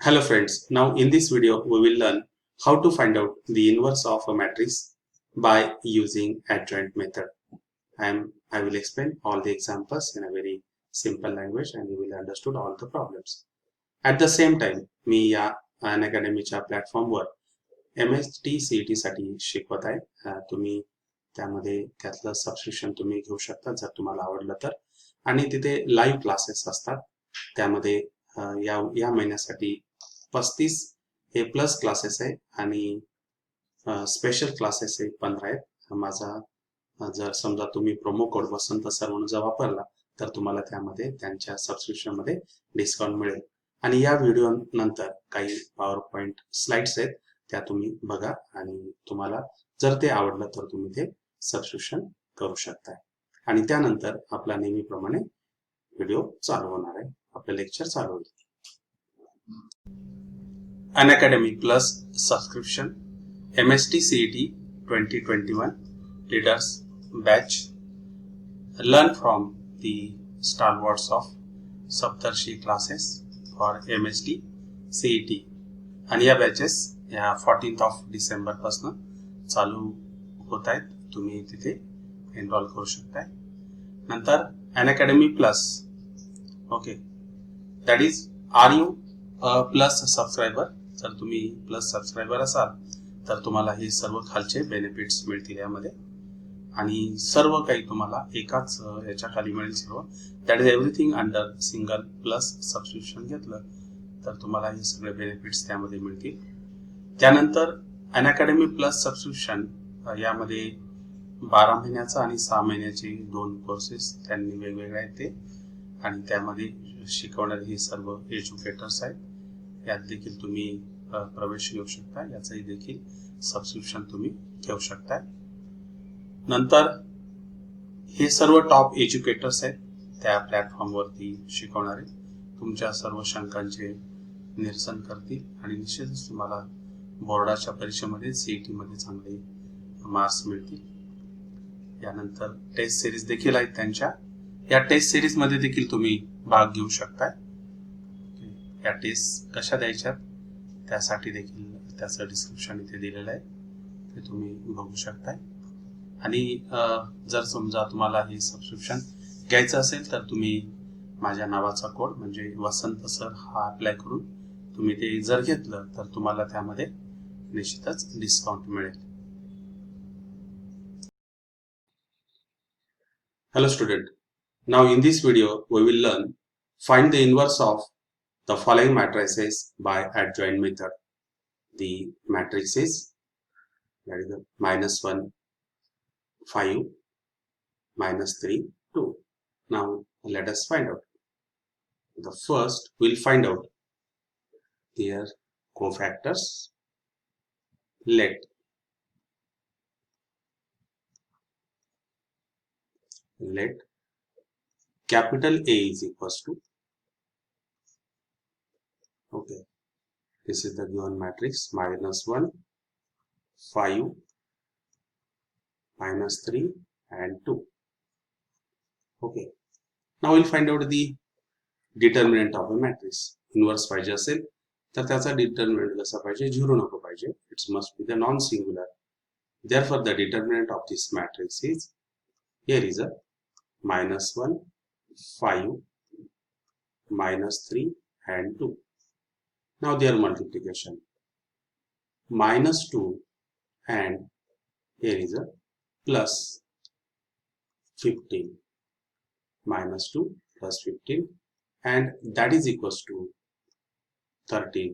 Hello friends, now in this video we will learn how to find out the inverse of a matrix by using adjoint method. I will explain all the examples in a very simple language and you will understood all the problems. At the same time, मी या अनअकॅडमीच्या प्लॅटफॉर्मवर MST-CET साठी शिकवत आहे. तुम्ही त्यामध्ये त्यातलं subscription तुम्ही घेऊ शकता जर तुम्हाला आवडलं तर. आणि तिथे लाईव्ह क्लासेस असतात. त्यामध्ये या महिन्यासाठी 35 हे प्लस क्लासेस आहे आणि स्पेशल क्लासेस आहे 15 आहेत. माझा जर समजा तुम्ही प्रोमो कोड वसंत सर म्हणून जर वापरला तर तुम्हाला त्यामध्ये त्यांच्या सबस्क्रिप्शन मध्ये डिस्काउंट मिळेल. आणि या व्हिडिओ नंतर काही पॉवर पॉइंट स्लाइड्स आहेत त्या तुम्ही बघा आणि तुम्हाला जर ते आवडलं तर तुम्ही ते सबस्क्रिप्शन करू शकता. आणि त्यानंतर आपला नेहमीप्रमाणे व्हिडिओ चालू होणार आहे. आपलं लेक्चर चालू होईल. Unacademy Plus subscription MST-CET 2021 Leaders Batch. Learn from the stalwarts of Saptarshi classes for MST-CET. आणि या बॅचेस या 14th of December पासून चालू होत आहेत. तुम्ही तिथे एनरोल करू शकताय. नंतर Unacademy Plus. Okay, that is, are you a plus subscriber? जर तुम्ही प्लस सबस्क्रायबर असाल तर तुम्हाला हे सर्व खालचे बेनिफिट्स मिळतील यामध्ये आणि सर्व काही तुम्हाला एकाच याच्या खाली मिळेल सर्व. That is everything under single plus subscription घेतलं तर तुम्हाला हे सगळे बेनिफिट्स त्यामध्ये मिळतील. त्यानंतर अनअकॅडमी प्लस सबस्क्रिप्शन यामध्ये 12 महिन्याचा आणि 6 महिन्याचे 2 कोर्सेस त्यांनी वेगवेगळे आहेत ते आणि त्यामध्ये शिकवणारे हे सर्व एज्युकेटर्स आहेत. यात देखील तुम्ही प्रवेश घेऊ शकता. याचंही देखील सबस्क्रिप्शन तुम्ही घेऊ शकता. नंतर हे सर्व टॉप एज्युकेटर्स आहेत त्या प्लॅटफॉर्मवरती शिकवणारे तुमच्या सर्व शंकांचे निरसन करतील आणि निश्चितच तुम्हाला बोर्डाच्या परीक्षेमध्ये सीईटी मध्ये चांगले मार्क्स मिळतील. यानंतर टेस्ट सिरीज देखील आहेत त्यांच्या. या टेस्ट सिरीज मध्ये देखील तुम्ही भाग घेऊ शकता. या टेस्ट कशा द्यायच्या त्यासाठी देखील त्याचं डिस्क्रिप्शन इथे दिलेलं आहे, ते तुम्ही बघू शकताय. आणि जर समजा तुम्हाला हे सबस्क्रिप्शन घ्यायचं असेल तर तुम्ही माझ्या नावाचा कोड म्हणजे वसंत सर हा अप्लाय करून तुम्ही ते जर घेतलं तर तुम्हाला त्यामध्ये निश्चितच डिस्काउंट मिळेल. Hello student, now in this video we will learn find the inverse of the following matrices by adjoint method. The matrix is that is the -1 5 -3 2. Now let us find out. The first we'll find out their cofactors. Let capital A is equals to, okay, this is the given matrix, -1 5 -3 and 2. Okay, now we'll find out the determinant of a matrix. Inverse पाहिजे असेल तर त्याचा determinant कसा पाहिजे, 0 नको पाहिजे. It must be the non-singular. Therefore the determinant of this matrix is, here is a -1 5 -3 and 2. Now their multiplication, -2 and here is a plus 15, -2 plus 15, and that is equals to 13,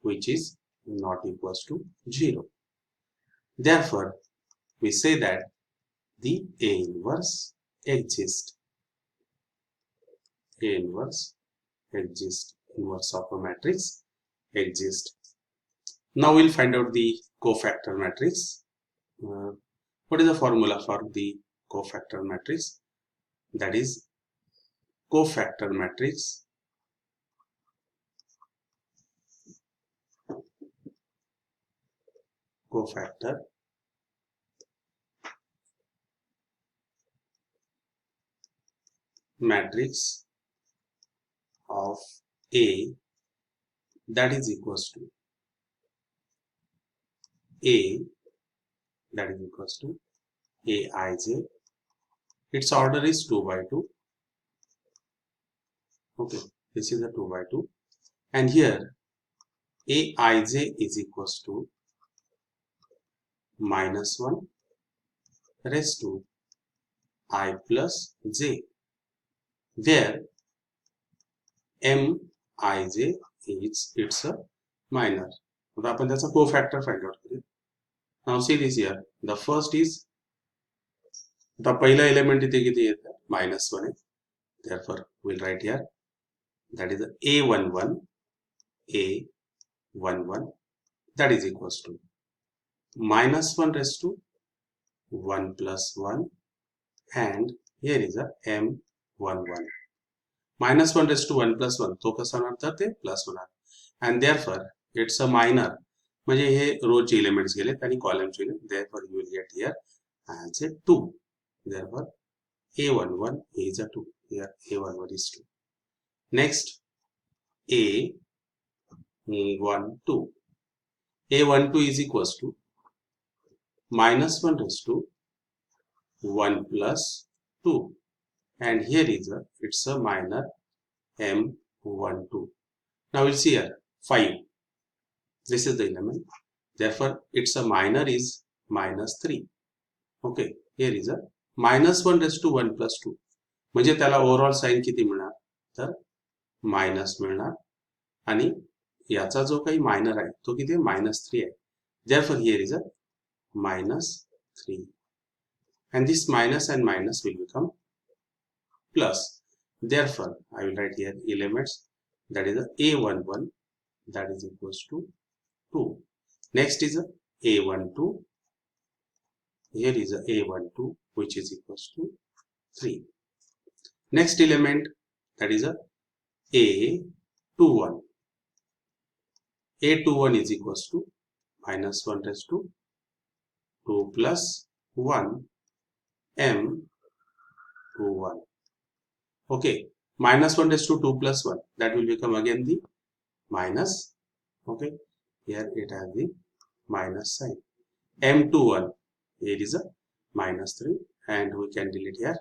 which is not equals to 0. Therefore we say that the A inverse exists. A inverse exists. Inverse of a matrix exists. Now we'll find out the cofactor matrix. What is the formula for the cofactor matrix? That is, cofactor matrix matrix of A that is equals to A, that is equals to Aij. Its order is 2 by 2. Okay, this is a 2 by 2. And here Aij is equals to minus 1 raised to I plus j, where Mij is it's a minor. आता आपण त्याचा co-factor find out करूया. Now see this here. The first is, आता पहिला element इथे किती येतं? -1 आहे. Therefore we'll write here that is A11, A11, that is equals to -1 raised to 1 plus 1, and here is a M11. -1 raised to 1 plus 1, तो कसा होणार तर ते प्लस होणार, and therefore it's a minor, म्हणजे हे रोचे एलिमेंट्स गेलेत आणि कॉलमचे गेले, therefore you will get here as a 2. Therefore A11 is a 2. Here A11 is 2. Next A12. A12 is equals to -1 raised to 1 plus 2, and here is a it's a minor M12. Now we'll see here 5. This is the element. Therefore its a minor is -3. Okay, here is a -1 raised to 1 plus 2, म्हणजे त्याला overall sign किती मिळणार तर minus मिळणार, आणि याचा जो काही मायनर आहे तो किती आहे -3 आहे. Therefore here is a -3, and this minus and minus will become plus. Therefore I will write here elements, that is a A11, that is equals to 2. Next is a A12. Here is a A12 which is equals to 3. Next element, that is a A21. A21 is equals to -1 raised to 2 plus 1 M21. Okay, -1 raised to 2 plus 1, that will become again the minus. Okay, here it has the minus sign. M21, here is a -3, and we can delete here.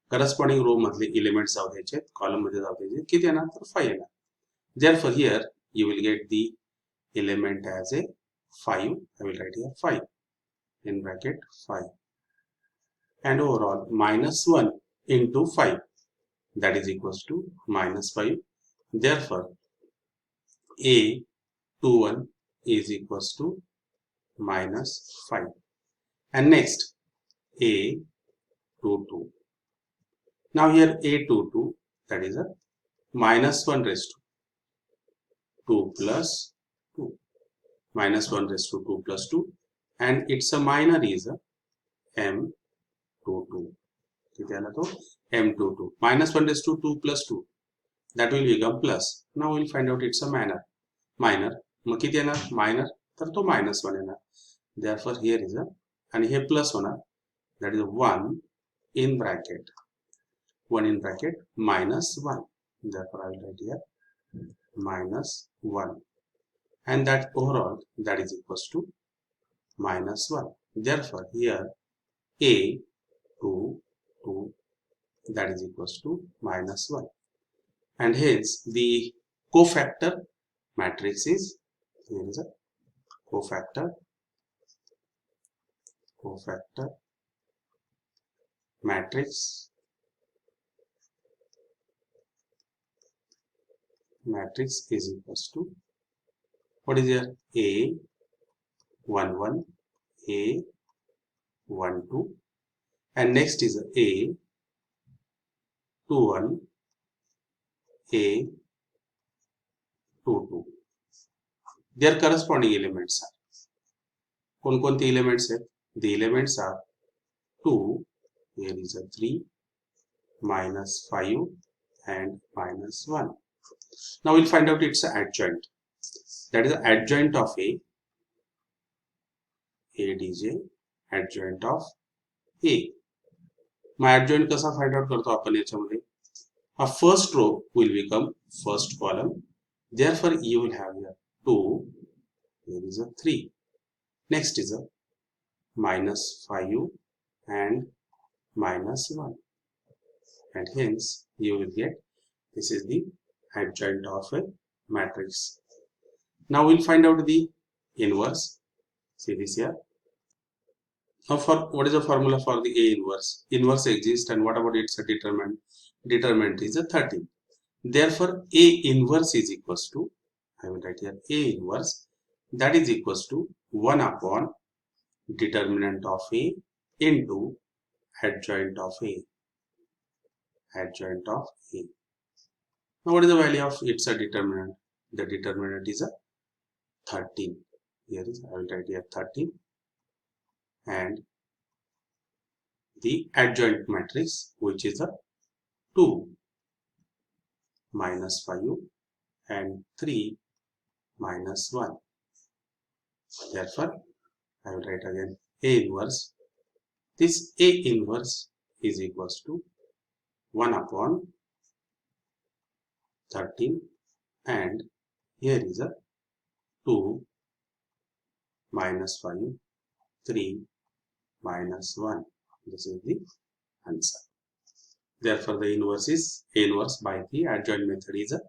Corresponding row मधले elements जाऊ द्यायचे, column मध्ये जाऊ द्यायचे, किती येणार तर 5 येणार. Therefore here you will get the element as a 5. I will write here 5 in bracket 5, and overall -1 into 5, that is equals to -5. Therefore A21 is equals to -5. And next A22. Now here A22, that is a -1 raised to 2 plus 2, -1 raised to 2 plus 2, and its a minor is a M22. किती आला तो M22. -1 raised to 2 plus 2, that will become plus. Now we'll find out it's a minor. मग किती येणार minor तर तो -1 येणार. Therefore here is a, and here plus होणार, that is 1 in bracket -1. Therefore I will write here -1, and that overall that is equals to -1. Therefore here A22, that is equals to -1, and hence the cofactor matrix is, here is a cofactor matrix is equals to, what is here, A11, A12, and next is A21, A22. Their corresponding elements are, कोणकोणते elements आहेत? The elements are 2, here is a 3, -5, and -1. Now we'll find out its adjoint. That is the adjoint of ADJ, adjoint of A. Mug adjoint कसा find out करतो आपण याच्यामध्ये? A first row will become first column, Therefore, you will have here 2, here is a 3. Next is a minus 5 and minus 1. And hence, you will get, this is the adjoint of a matrix. Now, we'll find out the inverse. See this here. Now, what is the formula for the A inverse? Inverse exists, and what about its determinant? Determinant is a 13. Therefore, A inverse is equals to, I will write here A inverse, that is equals to 1 upon determinant of A into adjoint of A. Adjoint of A. Now, what is the value of its determinant? The determinant is a 13. Here is, I will write here 13. And the adjoint matrix, which is a 2 minus 5 and 3 minus 1. Therefore, I will write again A inverse. This A inverse is equals to 1 upon 13, and here is a 2 minus 5, 3 minus 1. This is the answer. Therefore, the inverse is A inverse by the adjoint method is a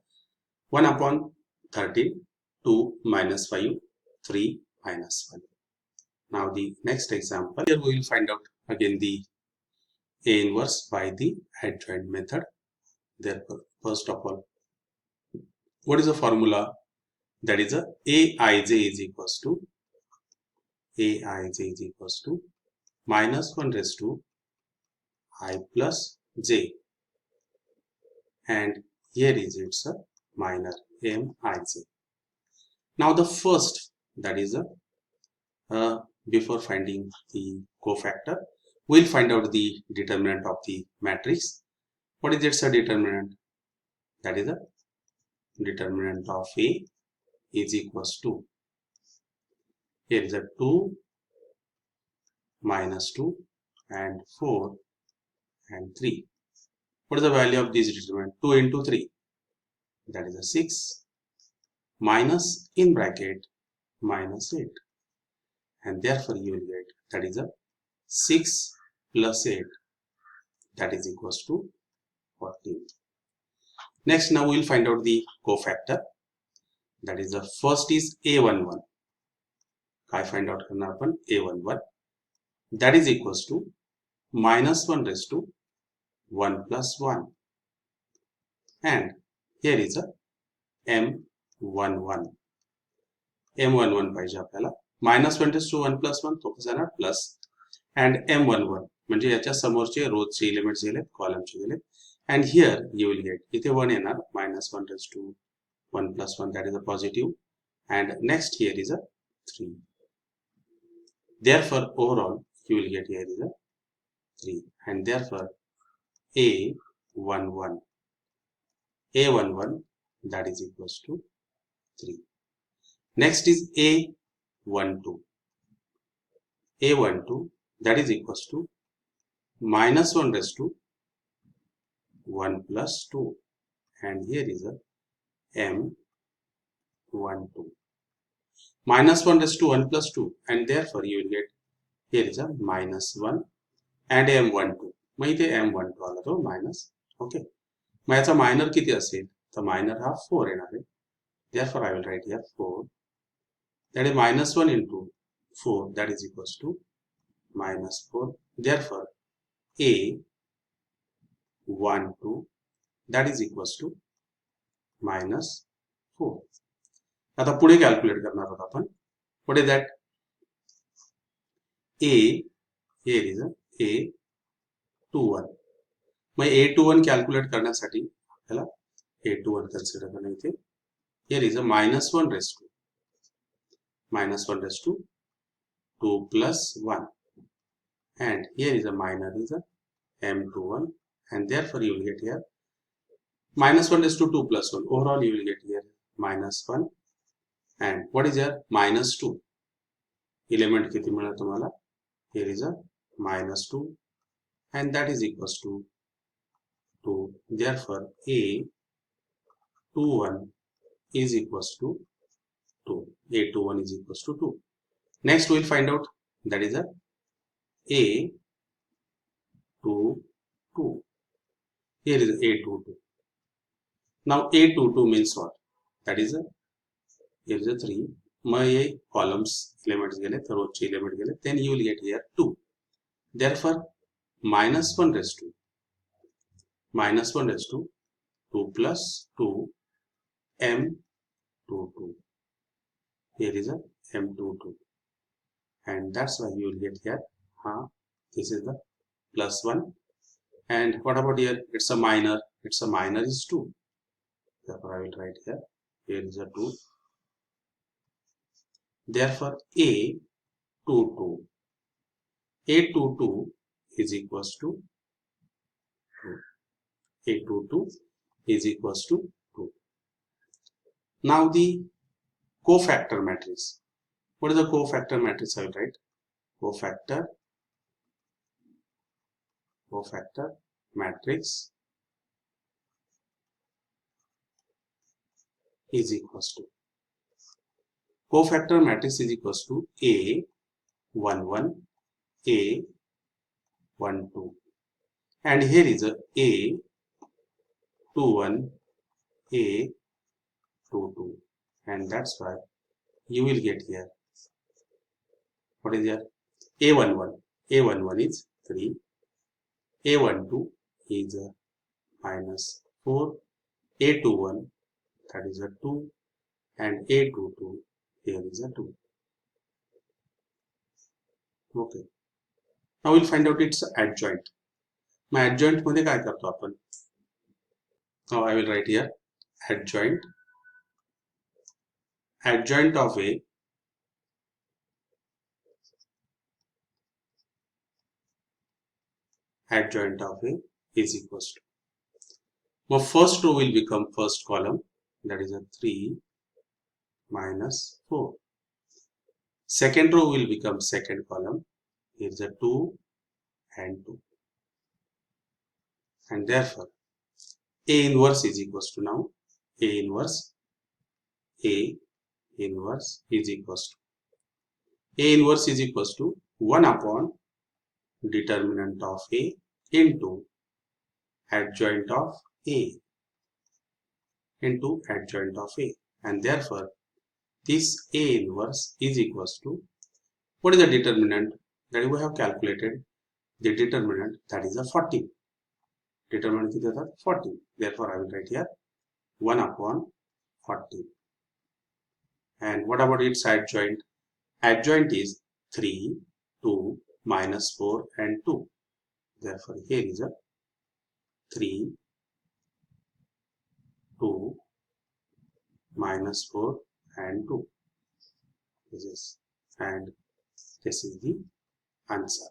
1 upon 13, 2 minus 5, 3 minus 1. Now, the next example, here we will find out again the A inverse by the adjoint method. Therefore, first of all, what is the formula? That is a Aij is equals to minus 1 raised to I plus j, and here is its a minor Mij. Now the first, that is a before finding the cofactor, we'll find out the determinant of the matrix. What is its determinant? That is a determinant of A is equals to, here is a 2 minus 2 and 4 and 3. What is the value of this determinant? 2 into 3, that is a 6, minus in bracket minus 8, and therefore you will get, that is a 6 plus 8, that is equals to 14. Next, now we will find out the cofactor. That is the first is A11. I find out A11, that is equals to minus 1 raised to 1 plus 1, and here is a M11. M11 पाहिजे आपल्याला, minus 1 raised to 1 plus 1 तो कसा येणार plus, and M11 म्हणजे याच्या समोरचे रोजचे elements गेलेत, कॉलमचे गेलेत, and here you will get, इथे 1 येणार, minus 1 raised to 1 plus 1, that is a positive, and next here is a 3. Therefore, overall you will get here is a 3, and therefore A11 that is equals to 3. Next is A12 that is equals to minus 1 raised to 1 plus 2, and here is a M12 minus 1 raised to 1 plus 2, and therefore you will get, here is a minus 1 and M12. मग इथे M12 आला तो minus. Okay, मग याचा minor किती असेल, तर minor हा 4 येणार आहे. Therefore, I will write here 4. That is minus 1 into 4, that is equals to minus 4. Therefore, A12 that is equals to minus 4. आता पुढे कॅल्क्युलेट करणार आहोत आपण. What is that? Here is a A21. Mug A21 calculate करण्यासाठी आपल्याला A21 consider करणे इथे. Here is a minus 1 raised to 2 plus 1, and here is a minor is a M21, and therefore you will get here minus 1 raised to 2 plus 1. Overall you will get here minus 1, and what is here minus 2. Element किती मिळणार तुम्हाला? Here is a minus 2, and that is equals to 2. Therefore A21 is equals to 2. A21 is equals to 2. Next we will find out that is a A22. Here is A22. Now A22 means what? That is a, here is a 3. My columns elements gele, row element gele, then you will get here 2. Therefore, minus 1 raised to 2 plus 2 M22. Here is a M22. And that's why you will get here, this is the plus 1. And what about here? It's a minor is 2. Therefore, I will write here, here is a 2. Therefore, A22 is equals to 2. A22 is equals to 2. Now the cofactor matrix. What is the cofactor matrix? I will write cofactor matrix is equals to cofactor matrix is equals to A11 A12, and here is a A21 A22, and that's why you will get here, what is here? A11 is 3, A12 is a minus 4, A21 that is a 2, and A22 here is a 2. Okay. Now we'll find out its adjoint. My adjoint मध्ये काय करतो आपण? Now I will write here adjoint of A is equals to. Now first row will become first column, that is a 3 minus 4. Second row will become second column, here is a 2 and 2. And therefore A inverse is equals to, now A inverse is equals to 1 upon determinant of A into adjoint of A and therefore this A inverse is equals to, what is the determinant that we have calculated? The determinant, that is a 40. Determinant is 40. Therefore I will write here 1 upon 40. And what about its adjoint? Adjoint is 3, 2, minus 4 and 2. Therefore here is a 3, 2, minus 4 and 2. This is the answer.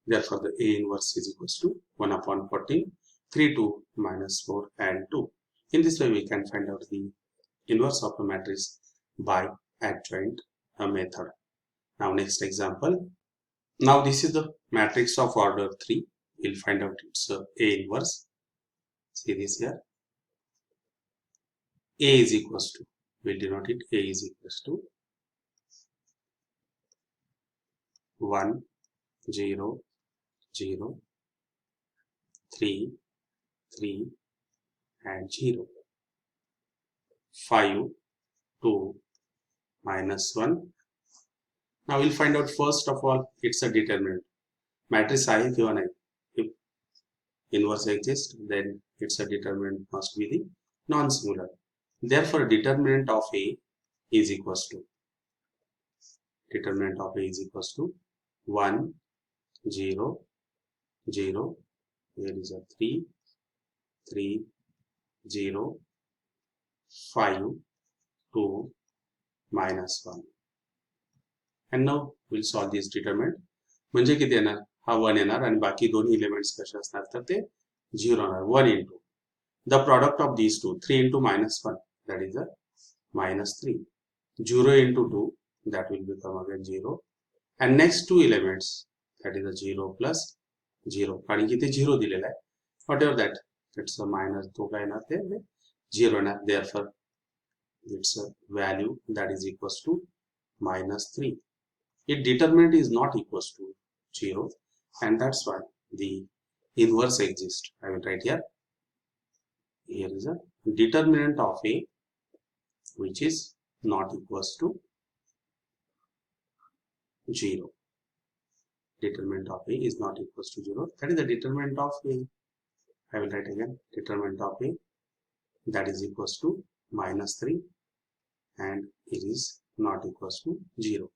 Therefore the A inverse is equals to 1 upon 40, 3, 2, minus 4 and 2. In this way we can find out the inverse of a matrix by adjoint method. Now next example. Now this is the matrix of order 3. We'll find out its A inverse. See this here. A is equals to, we'll denote it, A is equals to 1, 0, 0, 3, 3 and 0, 5, 2, minus 1. Now we'll find out first of all it's a determinant. Matrix I given I. If inverse exists, then its a determinant must be the non-singular. Therefore determinant of A is equals to 1, 0, 0, here is a 3, 3, 0, 5, 2, minus 1. And now we'll solve this determinant. म्हणजे किती येणार? हा 1 येणार आणि बाकी दोन elements कसे असणार तर ते 0 होणार. 1 into the product of these two, 3 into minus 1, that is a minus 3. 0 into 2, that will become again 0. And next two elements, that is a 0 plus 0. कारण की ते 0 दिलेला आहे. Whatever that, it's a minus, तो काय येणार ते 0 येणार. Therefore its value that is equals to -3. Its determinant is not equals to 0, and that's why the inverse exists. I will write here. Here is a determinant of A which is not equals to 0. Determinant of A is not equals to 0. That is the determinant of A. I will write again. Determinant of A that is equals to -3, and it is not equals to 0.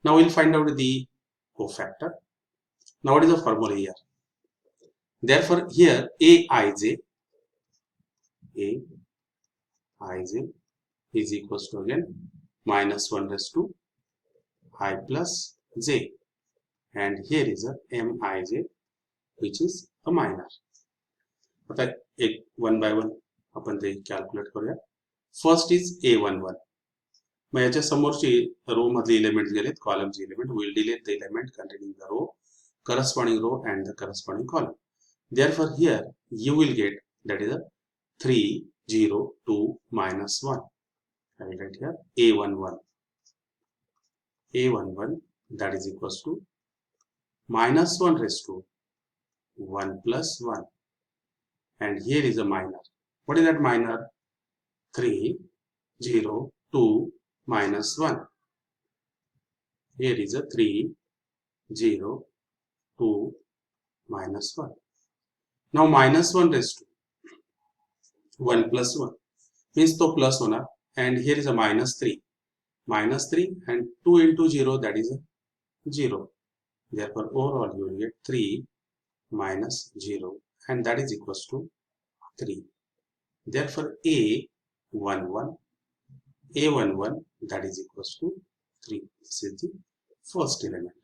Now we'll find out the cofactor. Now what is the formula here? Therefore here Aij is equals to again -1 raised to I plus j, and here is a Mij which is a minor. आता एक one by one आपण ते calculate करूया. First is A11. मग याच्या समोरची रो मधले elements गेलेत, कॉलमचे element. Will delete the element containing the row, corresponding row and the corresponding column. Therefore here you will get that is a 3, 0, 2, -1. I will write here A11 that is equals to -1 raised to 1 plus 1, and here is a minor. What is that minor? 3, 0, 2, -1. Here is a 3, 0, 2, -1. Now -1 raised to 1 plus 1 means to plus होणार, and here is a -3 and 2 into 0 that is a 0. Therefore overall you will get 3 minus 0, and that is equals to 3. Therefore A11 that is equals to 3. This is the first element.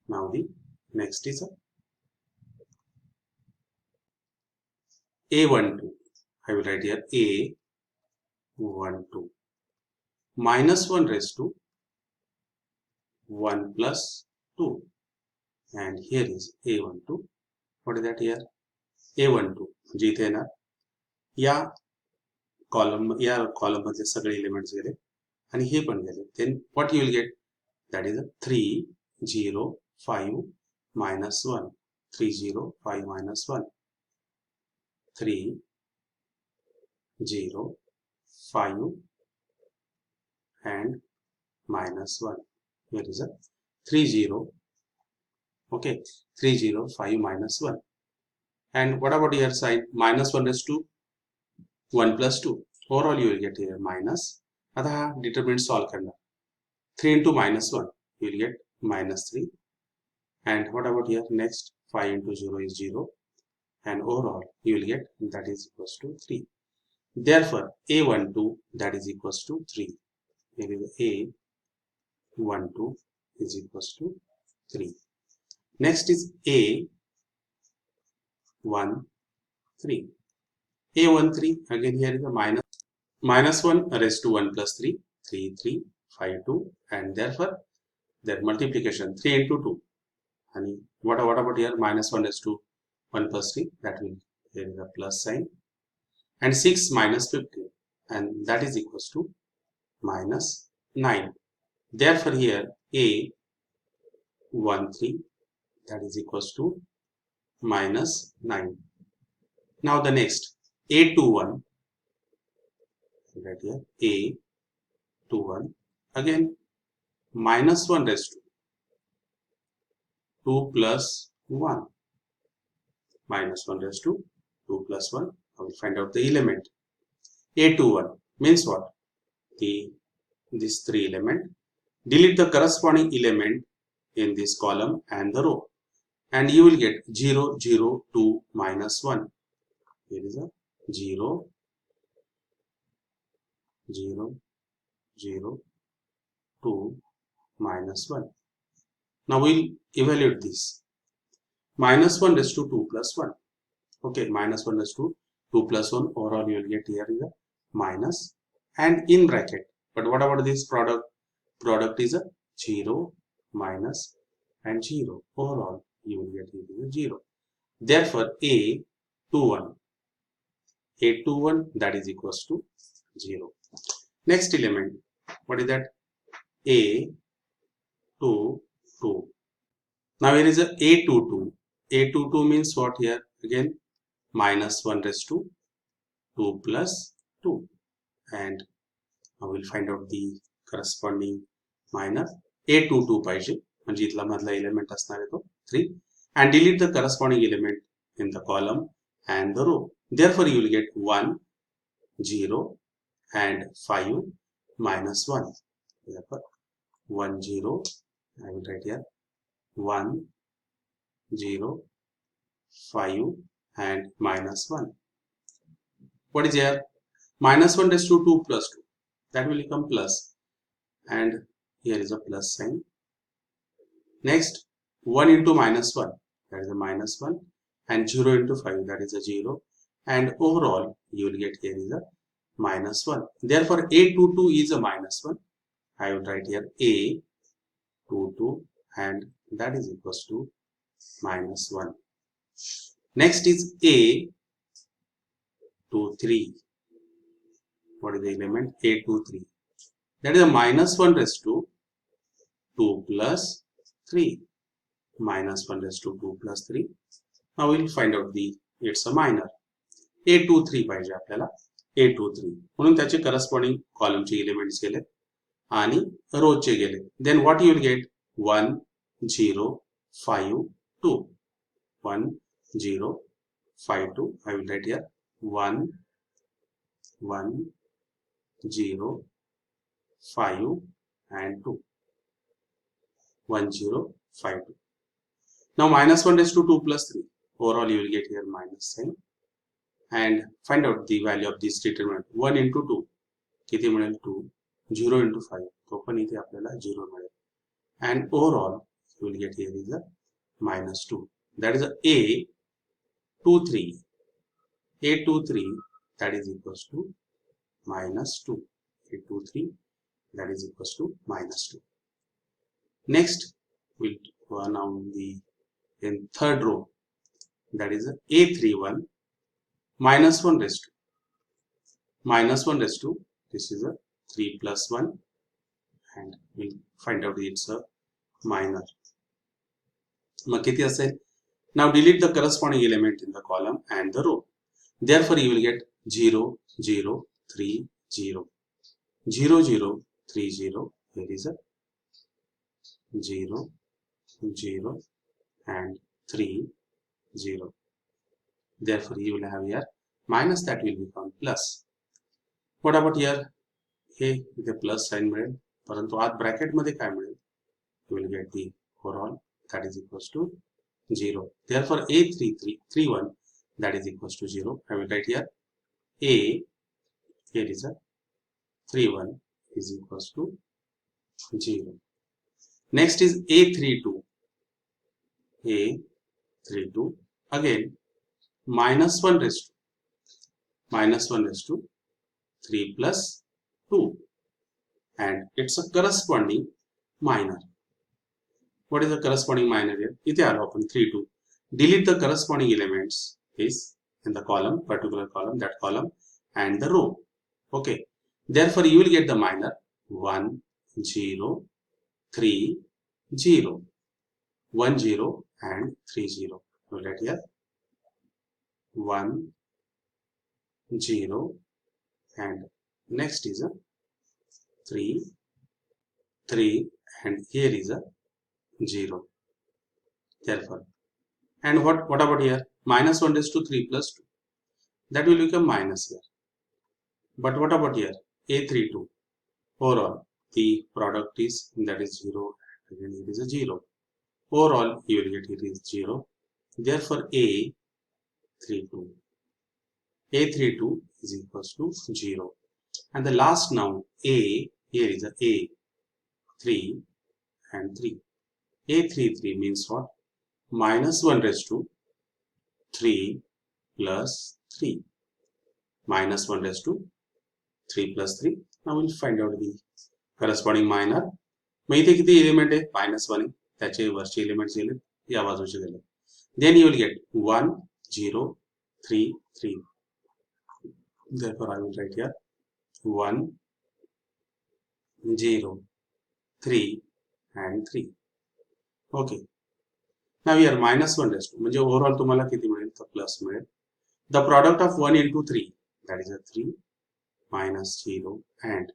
Now the next is A12. I will write here A12 -1 raised to 1 plus 2, and here is A12. What is that here? A12 जिथे येणार या column मधले सगळे elements गेले आणि हे पण गेले. then what you will get? that is a 3, 0, 5, -1. 3, 0, 5, -1. 3, 0, 5 and -1. Here is a 3, 0. Okay, 3, 0, 5, -1. And what about here side? -1 raised to 1 plus 2. Overall you will get here minus. आता हा determinant solve करणार. 3 into -1 you will get -3. And what about here? Next 5 into 0 is 0. And overall you will get that is equals to 3. Therefore A12 that is equals to 3. Here is A12 is equals to 3. Next is A13. A13 again here is a -1 raised to 1 plus 3, 3, 3, 5, 2, and therefore their multiplication 3 into 2. And what about here? -1 raised to 1 plus 3, that will here is a plus sign, and 6 minus 15, and that is equals to -9. Therefore here A13 that is equals to -9. Now the next A21, right here A21 again -1 raised to 2 plus 1, -1 raised to 2 plus 1. I will find out the element. A21 means what? This 3 element. Delete the corresponding element in this column and the row, and you will get 0, 0, 2, -1. Here is a 0, 0, 0, 2, -1. Now we'll evaluate this. -1 raised to 2 plus 1. Okay, -1 raised to 2 plus 1. Overall you will get here is a minus and in bracket. But what about this product? Product is a 0, minus and 0. Overall you will get here is a 0. Therefore A21 that is equals to 0. Next element, what is that? A 2 2. Now here is a A22. A22 means what here? Again minus 1 raised to 2 plus 2, and now we'll find out the corresponding minor. A22 पाहिजे म्हणजे इथला मधला element असणार आहे तो 3, and delete the corresponding element in the column and the row. Therefore you will get 1 0 and 5 minus 1. Therefore 1 0, I will write here 1 0 5 and minus 1. What is here? Minus 1 raised to 2 plus 2. That will become plus, and here is a plus sign. Next, 1 into minus 1, that is a minus 1, and 0 into 5, that is a 0, and overall you will get here is a minus 1. Therefore A22 is a minus 1. I will write here A22, and that is equals to minus 1. Next is A23. What is the element? A23. That is a minus 1 raised to 2 plus 3. Minus 1 raised to 2 plus 3. Now we will find out it's a minor. A23 पाहिजे आपल्याला. A23. म्हणून त्याचे corresponding column चे elements गेले आणि row चे गेले. Then what you will get? 1 0 5 2. 1 0 5 2. I will write here 1 1 0 5 and 2. 1 0 5 2. Now minus 1 raised to 2 plus 3. Overall you will get here minus sign, and find out the value of this determinant. 1 into 2 किती मिळेल? 2. 0 into 5 तो पण इथे आपल्याला 0 मिळेल, and overall you will get here is a minus 2. That is a A23. A23, that is equals to minus 2. A23, that is equals to minus 2. Next, we'll go now in third row, that is A31 minus 1 raised to. Minus 1 raised to, this is a 3 plus 1, and we'll find out it's a minor. मग किती असेल? Now delete the corresponding element in the column and the row. Therefore you will get 0 0 3 0. 0 0 3 0. Here is a 0 0 and 3 0. Therefore you will have here minus, that will become plus. What about here? हे इथे plus sign मिळेल, परंतु आत bracket मध्ये काय मिळेल? You will get the overall, that is equals to 0. Therefore A31, that is equals to 0. I will write here here is a 31 is equals to 0. Next is A32. A32, again minus 1 raised to 3 plus 2, and it's a corresponding minor. What is the corresponding minor here? इथे आलो आपण 3 2. Delete the corresponding elements is in the column, particular column, that column and the row. Okay. Therefore you will get the minor 1 0 3 0. 1 0 and 3 0. So let here 1 0 and next is a 3 3, and here is a 0. Therefore, and what about here? Minus 1 raised to 3 plus 2. That will become minus here. But what about here? A32. Overall, the product is, that is 0. Again, it is a 0. Overall, you will get it is 0. Therefore, A32. A32 is equals to 0. And the last now, here is a A3 and 3. A33 means what? Minus 1 raised to 3 plus 3. Minus 1 raised to 3 plus 3. Now we'll find out the corresponding minor. मग इथे किती element आहे? minus 1 आहे. त्याचे वरचे elements गेले, या बाजूचे गेले. Then you will get 1 0 3 3. Therefore I will write here 1 0, 3 and 3. Okay. Now here minus 1 raised to म्हणजे ओव्हरऑल तुम्हाला किती मिळेल तर प्लस मिळेल. The product of 1 into 3, that is a 3 minus 0, and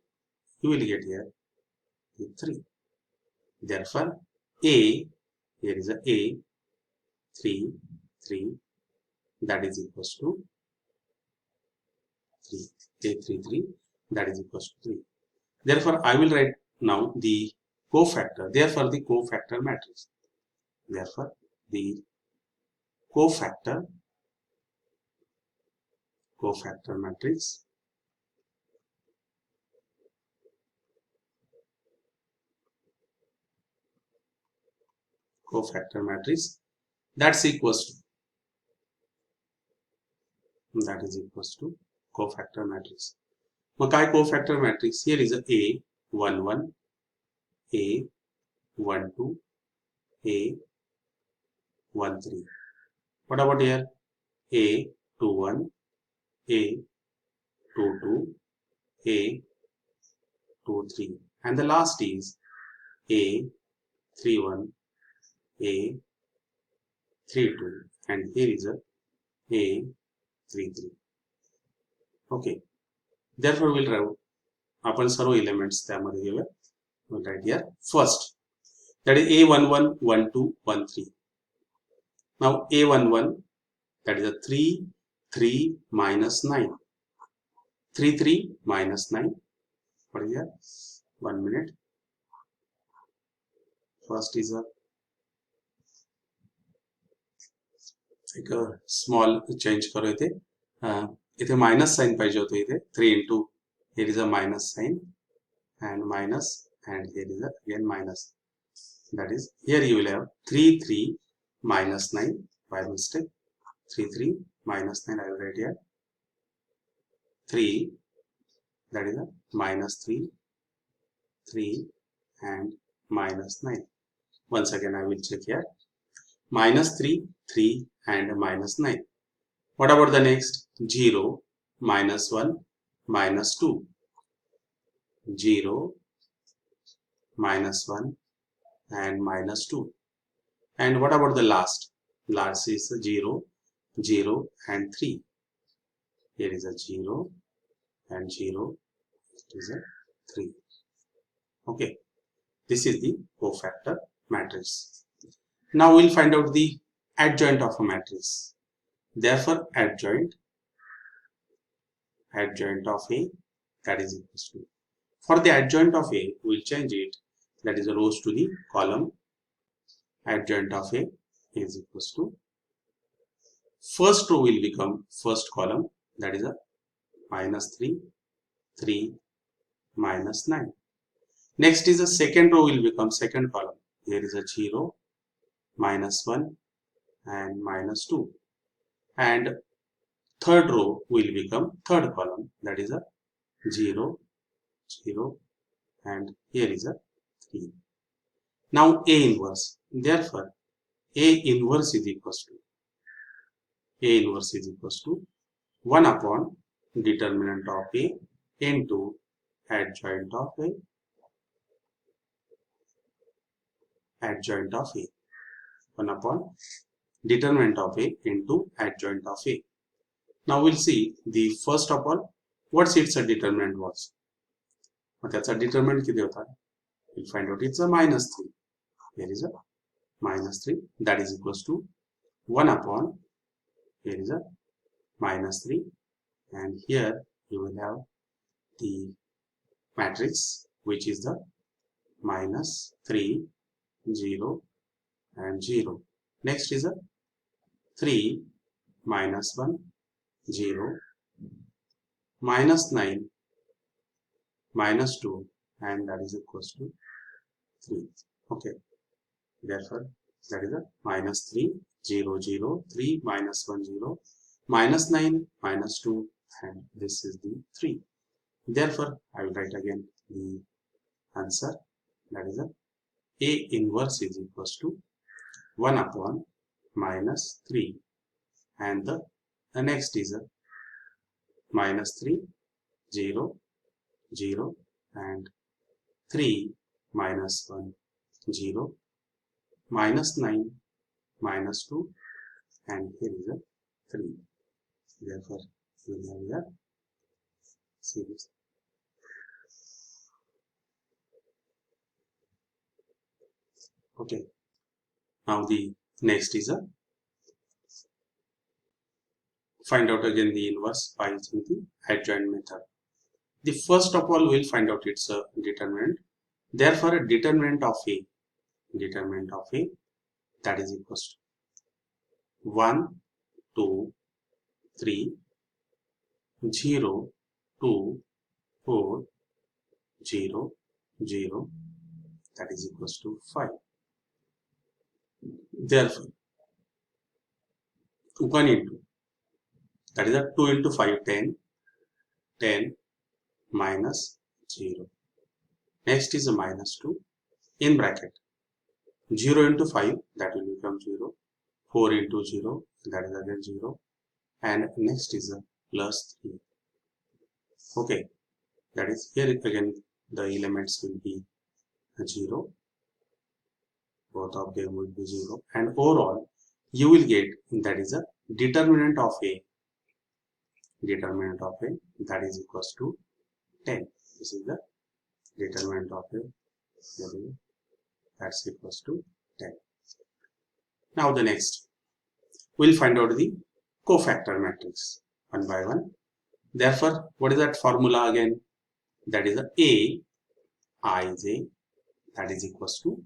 you will get here 3. Therefore A, here is a A, 3, 3, that is equals to 3. A 3, 3, that is equals to 3. Therefore I will write now the cofactor. Therefore the cofactor matrix. Therefore the cofactor matrix that's equals to, that is equals to cofactor matrix. मग काय cofactor matrix? Here is a A 1 1, A 1 2, A 1 3. What about here? A 2 1, A 2 2, A 2 3, and the last is A 3 1, A 3 2, and here is a A 3 3. Okay. Therefore we'll write आपण सर्व elements त्यामध्ये घेऊया. We'll write here first, that is A11, 12, 13. Now A11, that is a 3 3 minus 9. 3 3 minus 9. What is here? 1 minute. First is a एक small change करो इथे. इथे minus sign पाहिजे होतं इथे. 3 into, here is a minus sign and minus, and here is a again minus. That is, here you will have 3 3 minus 9 by mistake. 3 3 minus 9 I will write here. 3, that is a minus 3 3 and minus 9. Once again I will check here. Minus 3 3 and minus 9. What about the next? 0 minus 1 minus 2. 0 minus 1 and minus 2. And what about the last? Last is 0 0 and 3. Here is a 0 and 0. It is a 3. Okay. This is the cofactor matrix. Now we'll find out the adjoint of a matrix. Therefore adjoint of A, that is equals to, for the adjoint of A we'll change it, that is a rows to the column. Adjoint of A is equals to, first row will become first column, that is a minus 3 3 minus 9. Next is the second row will become second column. Here is a 0 minus 1 and minus 2, and third row will become third column, that is a 0 0, and here is a 3. Now A inverse. Therefore A inverse is equals to 1 upon determinant of A into adjoint of A. 1 upon determinant of A into adjoint of A. Now we'll see the first of all, what's its determinant was. त्याचा determinant किती होता? We'll find out it's a minus 3. Here is a minus 3, that is equals to 1 upon, here is a minus 3, and here you will have the matrix which is the minus 3 0 and 0. Next is a 3 minus 1 0 minus 9 minus 2, and that is equals to 3. Okay, therefore that is a minus 3 0 0 3 minus 1 0 minus 9 minus 2, and this is the 3. Therefore I will write again the answer, that is A inverse is equals to 1 upon minus 3, and the next is a minus 3 0 0 and 3 minus 1 0 minus 9 minus 2 and here is a 3. Therefore we have here series. Okay, now the next is a find out again the inverse by using the adjoint method. The first of all we'll find out its determinant. Therefore a determinant of A that is equals to 1 2 3 0 2 4 0 0 that is equals to 5. Therefore 1 into that is a 2 into 5 10 minus 0. Next is a minus 2 in bracket 0 into 5 that will become 0, 4 into 0 that is again 0 and next is a plus 3. Okay, that is here again the elements will be 0, both of them will be 0 and overall you will get that is a determinant of A that is equals to 10. This is the determinant of A that's equals to 10. Now the next we'll find out the cofactor matrix one by one. Therefore what is that formula again? That is a Aij that is equals to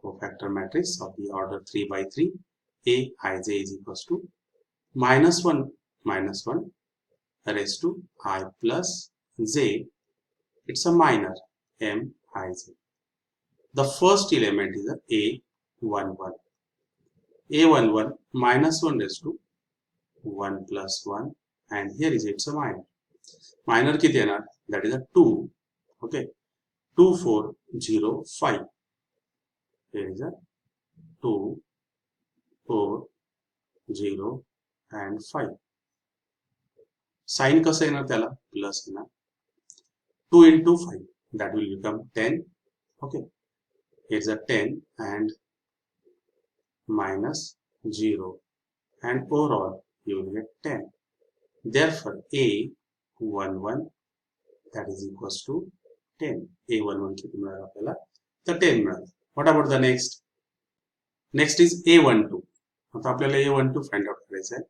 cofactor matrix of the order 3 by 3. Aij is equals to minus 1 raised to I plus j. It's a minor Mij. The first element is a11. A11 minus 1 raised to 1 plus 1 and here is it's a minor. Minor किती येणार? That is a 2. Okay. 2 4 0 5. Here is a 2 4 0 and 5. Sign कसं येणार त्याला? Plus येणार. 2 into 5 that will become 10. Okay. Here's a 10 and minus 0 and overall you will get 10. Therefore A11 that is equals to 10. A11 किती मिळालं आपल्याला? तर 10 मिळालं. What about the next? Next is A12. आता आपल्याला A12 find out करायचं आहे.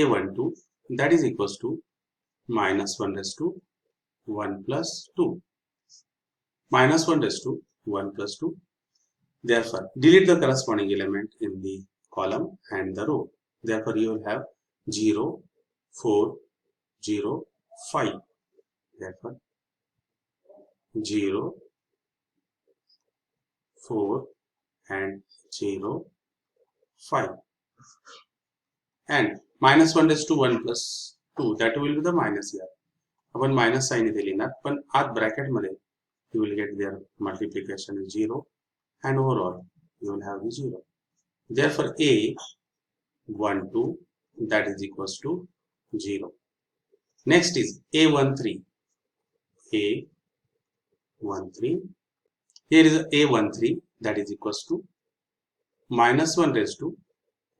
A12 that is equals to minus 1 raised to 1 plus 2. Minus 1 raised to 1 plus 2. Therefore, delete the corresponding element in the column and the row. Therefore, you will have 0, 4, 0, 5. Therefore, 0, 4 and 0, 5. And minus 1 raised to 1 plus 2. That will be the minus here. Upon minus sign is लिहिणार पण आत bracket मध्ये you will get their multiplication is 0 and overall you will have the 0. Therefore A12 that is equals to 0. Next is A13. A13. Here is A13 that is equals to minus 1 raised to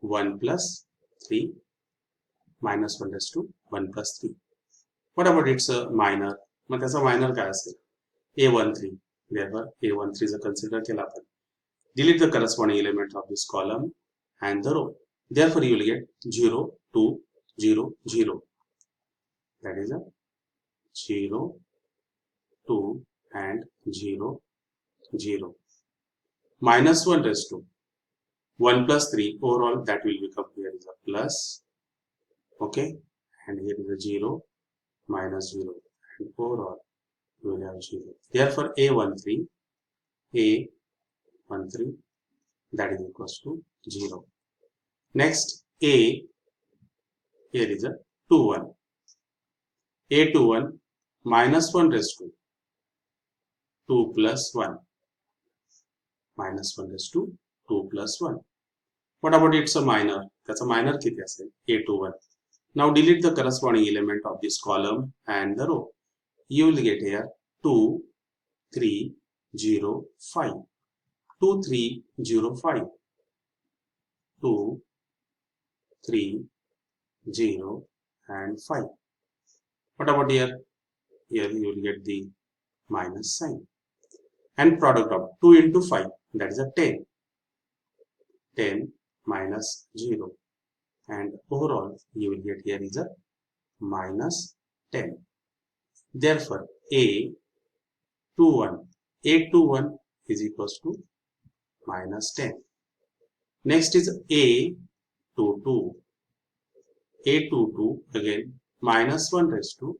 1 plus 3. Minus 1 raised to 1 plus 3. What about its minor? मग त्याचा minor काय असेल? A13. Therefore, A13 is considered केला आपण. Delete the corresponding element of this column and the row. Therefore, you will get 0, 2, 0, 0. That is a 0, 2 and 0, 0. Minus 1 raised to 1 plus 3. Overall, that will become here is a plus. Okay. And here is a 0, minus 0. And overall, you will have 0. Therefore, A13 that is equals to 0. Next, here is a 21. A21 minus 1 raised to 2 plus 1. Minus 1 raised to 2 plus 1. What about its a minor? That's a minor किती असेल? A21. Now delete the corresponding element of this column and the row. You will get here 2, 3, 0, 5. 2, 3, 0, 5. 2, 3, 0 and 5. What about here? Here you will get the minus sign. And product of 2 into 5, that is a 10. 10 minus 0. And overall you will get here is a minus 10. Therefore, A21 is equals to minus 10. Next is A22. A22 again minus 1 raised to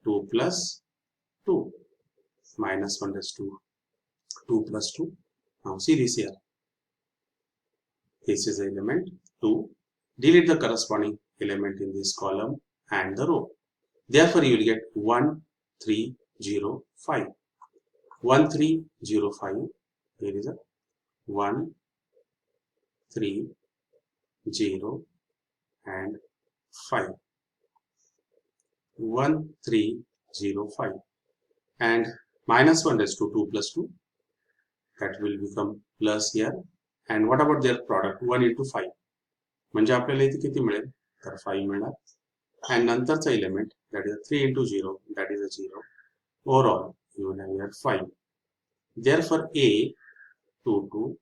2 plus 2. Minus 1 raised to 2 plus 2. Now see this here. This is the element 2. Delete the corresponding element in this column and the row. Therefore, you will get 1, 3, 0, 5. 1, 3, 0, 5. Here is a 1, 3, 0 and 5. 1, 3, 0, 5. And minus 1 raised to 2 plus 2. That will become plus here. And what about their product? 1 into 5. म्हणजे आपल्याला इथे किती मिळेल? तर 5 मिळणार. And नंतरचा element, that is 3 into 0, that is a 0. Overall, you will have here 5. Therefore, A22,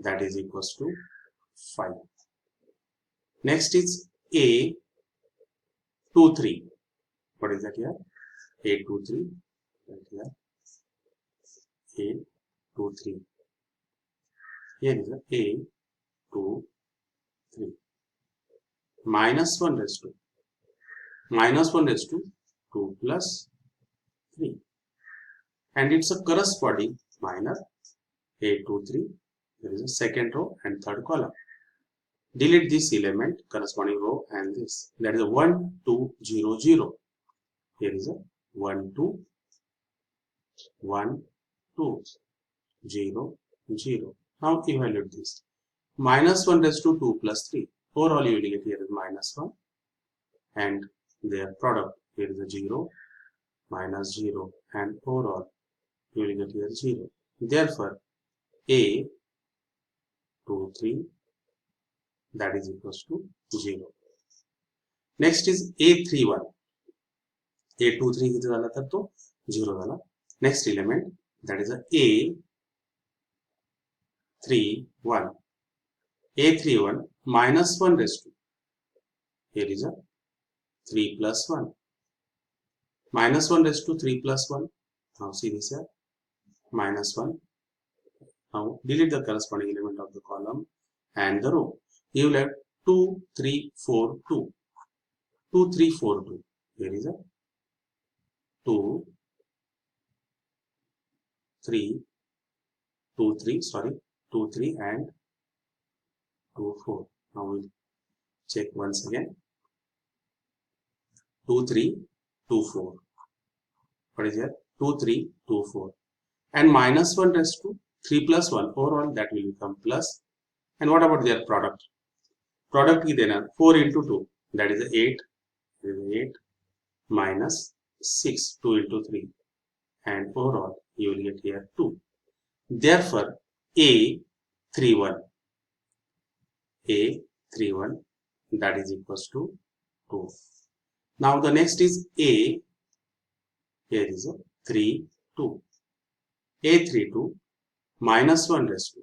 that is equals to 5. Next is A23. What is that here? A23. Right here. A23. Here is a A23. Minus 1 raised to 2 plus 3. And it's a corresponding minor A23. There is a second row and third column. Delete this element, corresponding row and this. That is a 1, 2, 0, 0. Here is a 1, 2, 1, 2, 0, 0. Now evaluate this. Minus 1 raised to 2 plus 3. Overall you will get here is minus 1. And their product here is a 0, minus 0. And overall you will get here 0. Therefore, A23, that is equals to 0. Next is A31. A23 किती झाला तर तो 0 झाला. Next element, that is a A31. A31 minus 1 raised to. Here is a 3 plus 1. Minus 1 raised to 3 plus 1. Now see this here. Minus 1. Now delete the corresponding element of the column and the row. You will have 2, 3, 4, 2. 2, 3, 4, 2. Here is a 2, 3, 2, 3, sorry, 2, 3 and 2, 4. Now we'll check once again. 2, 3, 2, 4. What is here? 2, 3, 2, 4. And minus 1 raised to 3 plus 1. Overall that will become plus. And what about their product? Product ki dena 4 into 2. That is 8. That is 8 minus 6. 2 into 3. And overall you will get here 2. Therefore, A31, that is equals to 2. Now the next is A. Here is a 3, 2. A32 minus 1 raised to.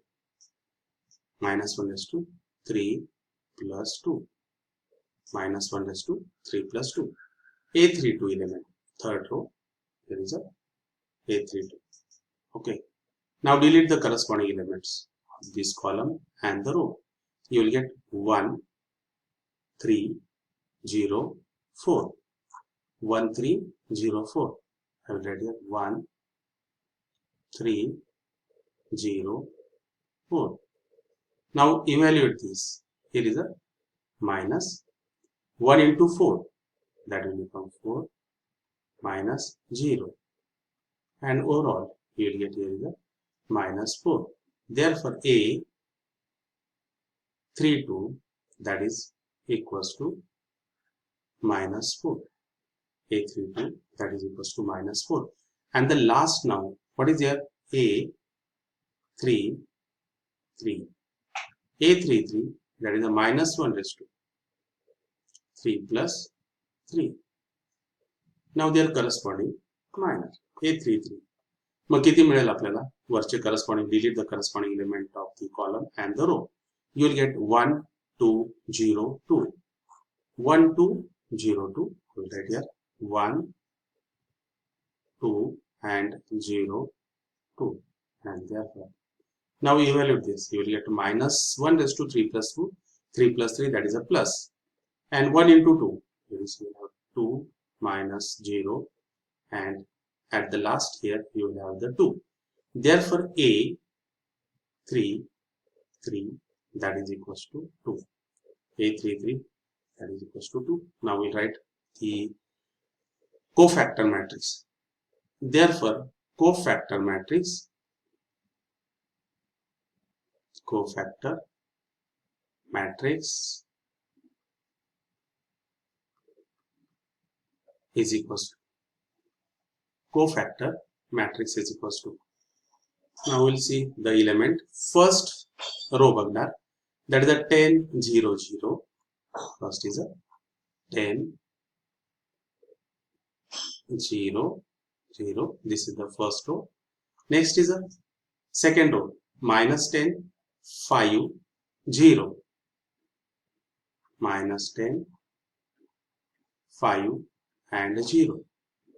Minus 1 raised to 3 plus 2. Minus 1 raised to 3 plus 2. A32 element. Third row. Here is a A32. Okay. Now delete the corresponding elements of this column and the row. You will get 1, 3, 0, 4. 1, 3, 0, 4. I will write here 1, 3, 0, 4. Now evaluate this. Here is a minus 1 into 4. That will become 4 minus 0. And overall you will get here is a minus 4. Therefore, A32, that is equals to minus 4. A32, that is equals to minus 4. and the last now, what is here? A 3 3. A 3 3, that is a minus 1 raised to 3 plus 3. Now they are corresponding minor. A 3 3. मग किती मिळेल आपल्याला? वरचे corresponding, delete the corresponding element of the column and the row. You will get 1 2 0 2. 1 2 0 2. We'll write here 1 2 and 0 2, and therefore now we evaluate this. You will get minus 1 raised to 3 plus 2. 3 plus 3, that is a plus, and 1 into 2. Here is 2 minus 0, and at the last here you will have the 2. Therefore A 3 3, that is equals to 2. A 3 3, that is equals to 2. Now we write the cofactor matrix. Therefore cofactor matrix is equals to cofactor matrix is equals to. Now we'll see the element. First row bagnar, that is a 10 0 0. First is a 10 0 0. This is the first row. Next is a second row, minus 10 5 0, minus 10 5 and 0.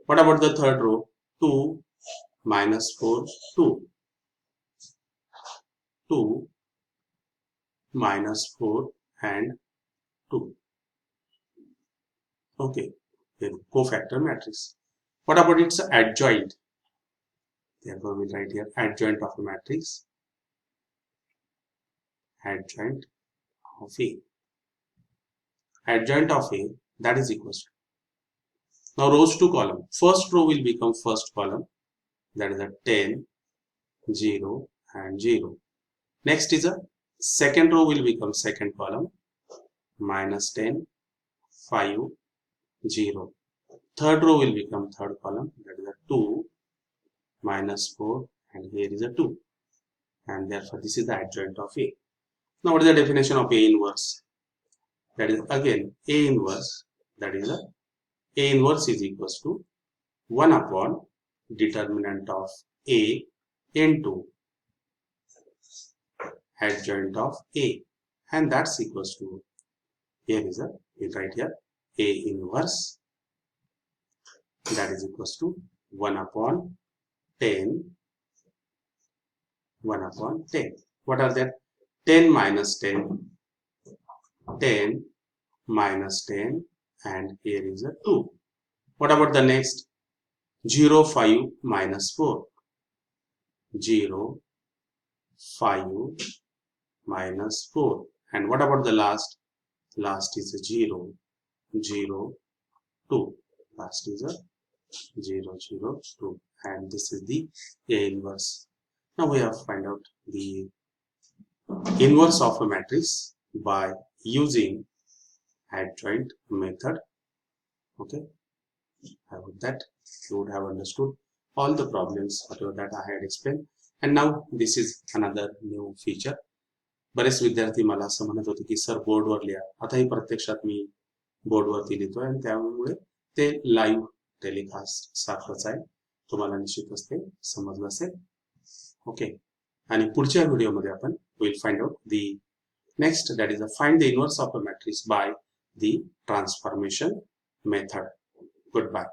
What about the third row? 2 minus 4 2, 2 minus 4 and 2. Okay, cofactor matrix. What about its adjoint? Therefore we write here adjoint of a matrix. Adjoint of A. Adjoint of A, that is equals to. Now rows to column. First row will become first column, that is a 10 0 and 0. Next is a second row will become second column, minus 10 5 0. Third row will become third column, that is a 2 minus 4, and here is a 2, and therefore this is the adjoint of A. Now what is the definition of A inverse? That is again A inverse, that is A inverse is equals to 1 upon determinant of A into adjoint of A, and that's equals to, here is a, we write here A inverse, that is equals to 1 upon 10, 1 upon 10. What are that? 10 minus 10, 10 minus 10, and here is a 2. What about the next? 0 5 minus 4, 0 5 minus 4, and what about the last? Last is a 0 0 2. Last is a 0 0 2, and this is the A inverse. Now we have to find out the inverse of a matrix by using adjoint method. Okay, I hope that you would have understood all the problems whatever that I had explained. And now this is another new feature. बरेच विद्यार्थी मला असं म्हणत होते की sir बोर्डवर लिहा. आता ही प्रत्यक्षात मी बोर्डवरती लिहितोय आणि त्यामुळे ते लाईव्ह टेलिकास्ट सारखंच आहे. तुम्हाला निश्चितच ते समजलं असेल. ओके, आणि पुढच्या व्हिडिओमध्ये आपण will find out the next, that is find the inverse of a matrix by the transformation method. Goodbye.